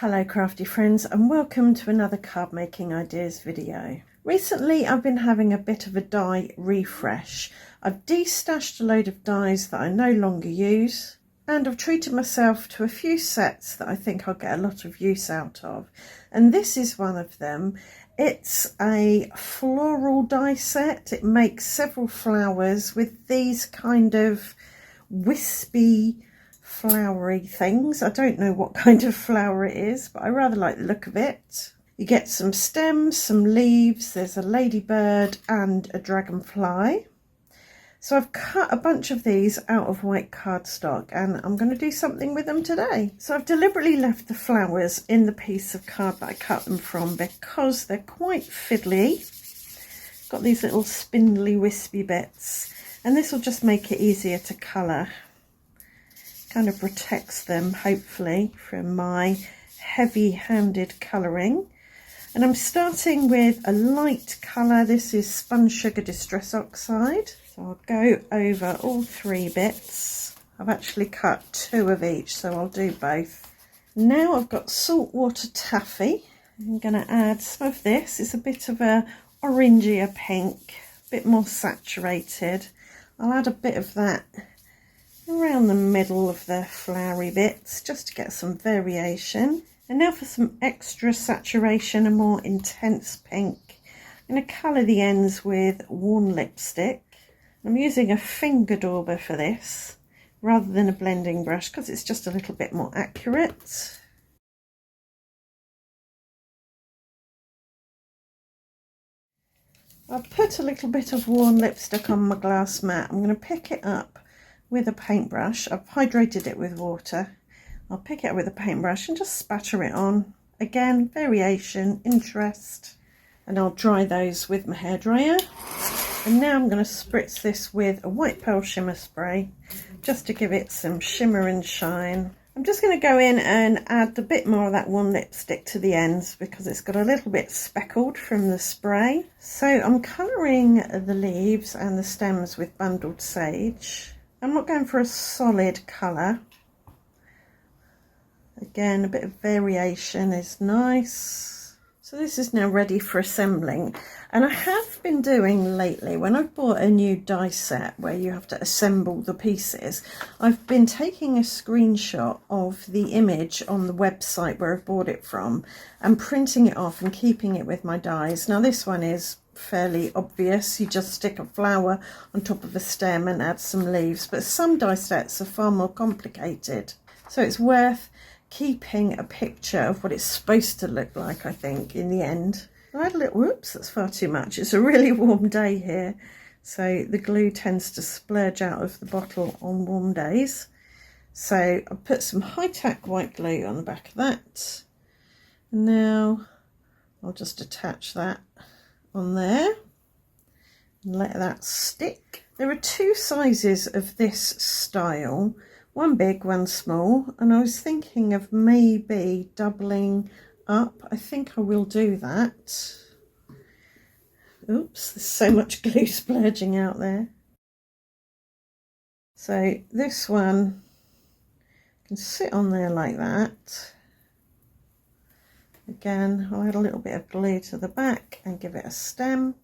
Hello crafty friends, and welcome to another card making ideas video. Recently I've been having a bit of a die refresh. I've destashed a load of dies that I no longer use, and I've treated myself to a few sets that I think I'll get a lot of use out of. And this is one of them. It's a floral die set. It makes several flowers with these kind of wispy flowery things. I don't know what kind of flower it is, but I rather like the look of it. You get some stems, some leaves, there's a ladybird and a dragonfly. So I've cut a bunch of these out of white cardstock and I'm going to do something with them today. So I've deliberately left the flowers in the piece of card that I cut them from because they're quite fiddly. Got these little spindly wispy bits, and this will just make it easier to colour. Kind of protects them hopefully from my heavy-handed colouring. And I'm starting with a light colour. This is Spun Sugar Distress Oxide. So I'll go over all three bits. I've actually cut two of each, so I'll do both. Now I've got saltwater taffy. I'm going to add some of this. It's a bit of a orangier pink, a bit more saturated. I'll add a bit of that around the middle of the flowery bits just to get some variation. And now for some extra saturation, a more intense pink. I'm going to colour the ends with worn lipstick. I'm using a finger dauber for this rather than a blending brush because it's just a little bit more accurate. I've put a little bit of worn lipstick on my glass mat. I'm going to pick it up with a paintbrush. I've hydrated it with water. I'll pick it up with a paintbrush and just spatter it on. Again, variation, interest, and I'll dry those with my hairdryer. And now I'm going to spritz this with a white pearl shimmer spray just to give it some shimmer and shine. I'm just going to go in and add a bit more of that worn lipstick to the ends because it's got a little bit speckled from the spray. So I'm colouring the leaves and the stems with bundled sage. I'm not going for a solid colour. Again, a bit of variation is nice. So this is now ready for assembling. And I have been doing lately, when I've bought a new die set where you have to assemble the pieces, I've been taking a screenshot of the image on the website where I've bought it from and printing it off and keeping it with my dies. Now this one is fairly obvious. You just stick a flower on top of a stem and add some leaves, but some die sets are far more complicated, so it's worth keeping a picture of what it's supposed to look like, I think, in the end. I had a little, whoops, that's far too much. It's a really warm day here, so the glue tends to splurge out of the bottle on warm days. So I've put some high-tack white glue on the back of that, and now I'll just attach that on there and let that stick. There are two sizes of this style, one big, one small, and I was thinking of maybe doubling up. I think I will do that. Oops, there's so much glue splurging out there. So this one can sit on there like that. Again, I'll add a little bit of glue to the back and give it a stem.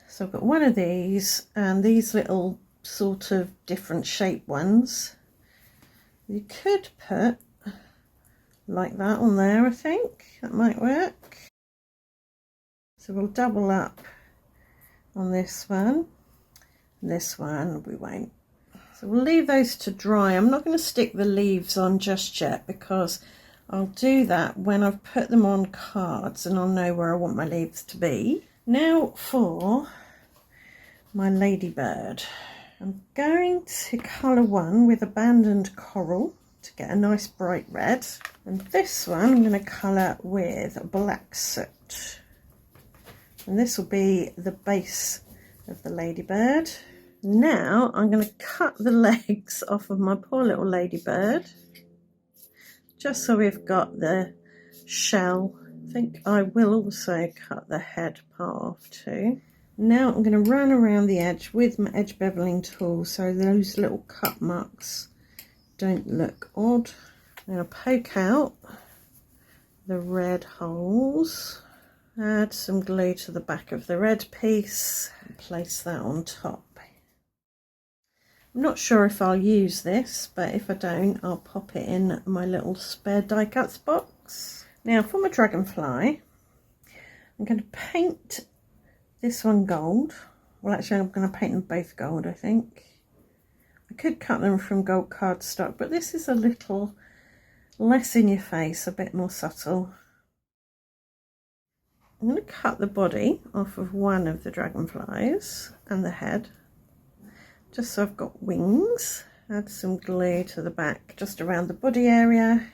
So I've got one of these and these little sort of different shape ones. You could put like that on there, I think. That might work. So we'll double up on this one. And this one we won't. So we'll leave those to dry. I'm not going to stick the leaves on just yet because I'll do that when I've put them on cards and I'll know where I want my leaves to be. Now for my ladybird. I'm going to colour one with abandoned coral to get a nice bright red. And this one I'm going to colour with black soot. And this will be the base of the ladybird. Now I'm going to cut the legs off of my poor little ladybird, just so we've got the shell. I think I will also cut the head part off too. Now I'm going to run around the edge with my edge beveling tool so those little cut marks don't look odd. I'm going to poke out the red holes, add some glue to the back of the red piece and place that on top. I'm not sure if I'll use this, but if I don't, I'll pop it in my little spare die cuts box. Now for my dragonfly, I'm going to paint this one gold. Well, actually I'm going to paint them both gold, I think. I could cut them from gold cardstock, but this is a little less in your face, a bit more subtle. I'm going to cut the body off of one of the dragonflies and the head, just so I've got wings. Add some glue to the back just around the body area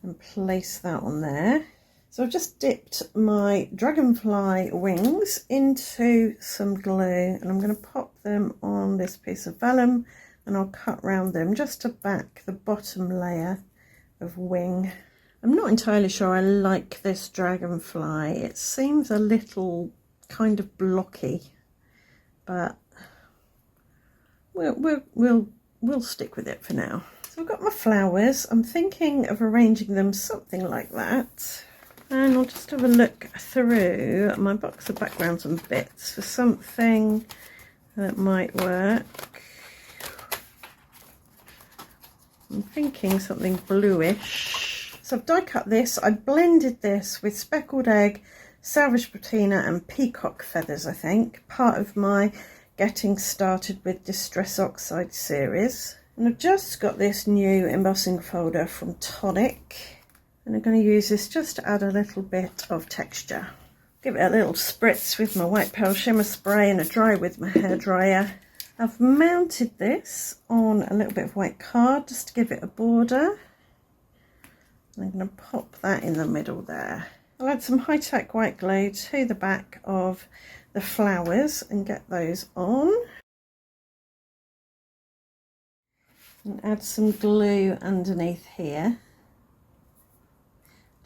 and place that on there. So I've just dipped my dragonfly wings into some glue and I'm going to pop them on this piece of vellum and I'll cut round them just to back the bottom layer of wing. I'm not entirely sure I like this dragonfly. It seems a little kind of blocky, but we'll stick with it for now. So I've got my flowers. I'm thinking of arranging them something like that. And I'll just have a look through my box of backgrounds and bits for something that might work. I'm thinking something bluish. So I've die cut this. I blended this with speckled egg, salvage patina and peacock feathers, I think. Part of my Getting Started with Distress Oxide series. And I've just got this new embossing folder from Tonic. And I'm going to use this just to add a little bit of texture. Give it a little spritz with my white pearl shimmer spray and a dry with my hairdryer. I've mounted this on a little bit of white card just to give it a border. And I'm going to pop that in the middle there. I'll add some high-tech white glue to the back of the flowers and get those on. And add some glue underneath here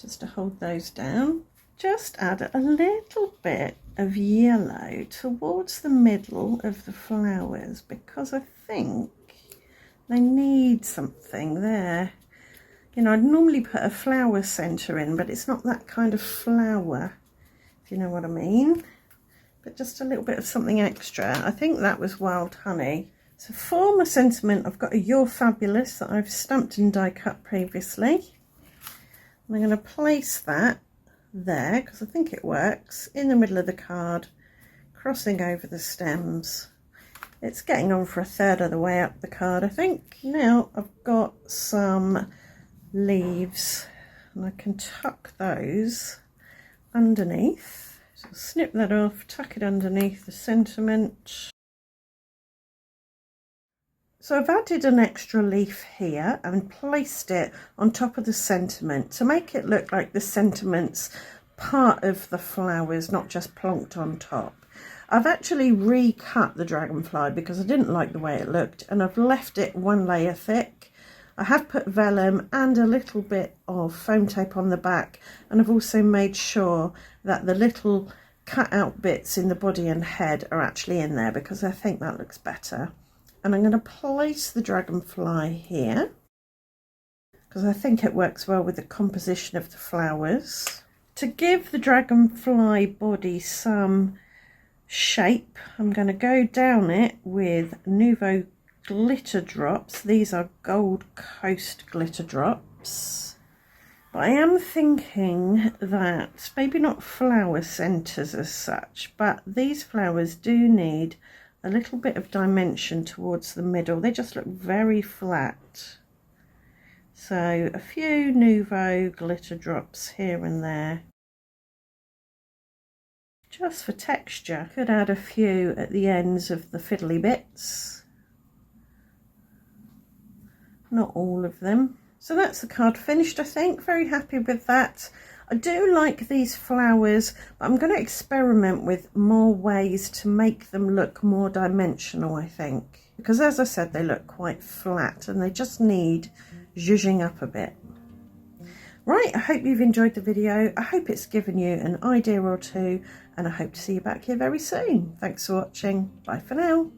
just to hold those down. Just add a little bit of yellow towards the middle of the flowers because I think they need something there. You know, I'd normally put a flower centre in, but it's not that kind of flower, if you know what I mean. But just a little bit of something extra. I think that was wild honey. So for my sentiment, I've got a You're Fabulous that I've stamped and die cut previously. And I'm going to place that there, because I think it works, in the middle of the card, crossing over the stems. It's getting on for a third of the way up the card, I think. Now I've got some leaves and I can tuck those underneath. So snip that off, tuck it underneath the sentiment. So I've added an extra leaf here and placed it on top of the sentiment to make it look like the sentiment's part of the flowers, not just plonked on top. I've actually recut the dragonfly because I didn't like the way it looked and I've left it one layer thick. I have put vellum and a little bit of foam tape on the back, and I've also made sure that the little cut out bits in the body and head are actually in there because I think that looks better. And I'm going to place the dragonfly here because I think it works well with the composition of the flowers. To give the dragonfly body some shape, I'm going to go down it with Nouveau glitter drops. These are Gold Coast glitter drops. But I am thinking that maybe not flower centres as such, but these flowers do need a little bit of dimension towards the middle. They just look very flat. So a few Nouveau glitter drops here and there. Just for texture. Could add a few at the ends of the fiddly bits. Not all of them. So that's the card finished, I think. Very happy with that. I do like these flowers, but I'm going to experiment with more ways to make them look more dimensional, I think. Because as I said, they look quite flat and they just need zhuzhing up a bit. Right, I hope you've enjoyed the video. I hope it's given you an idea or two, and I hope to see you back here very soon. Thanks for watching. Bye for now.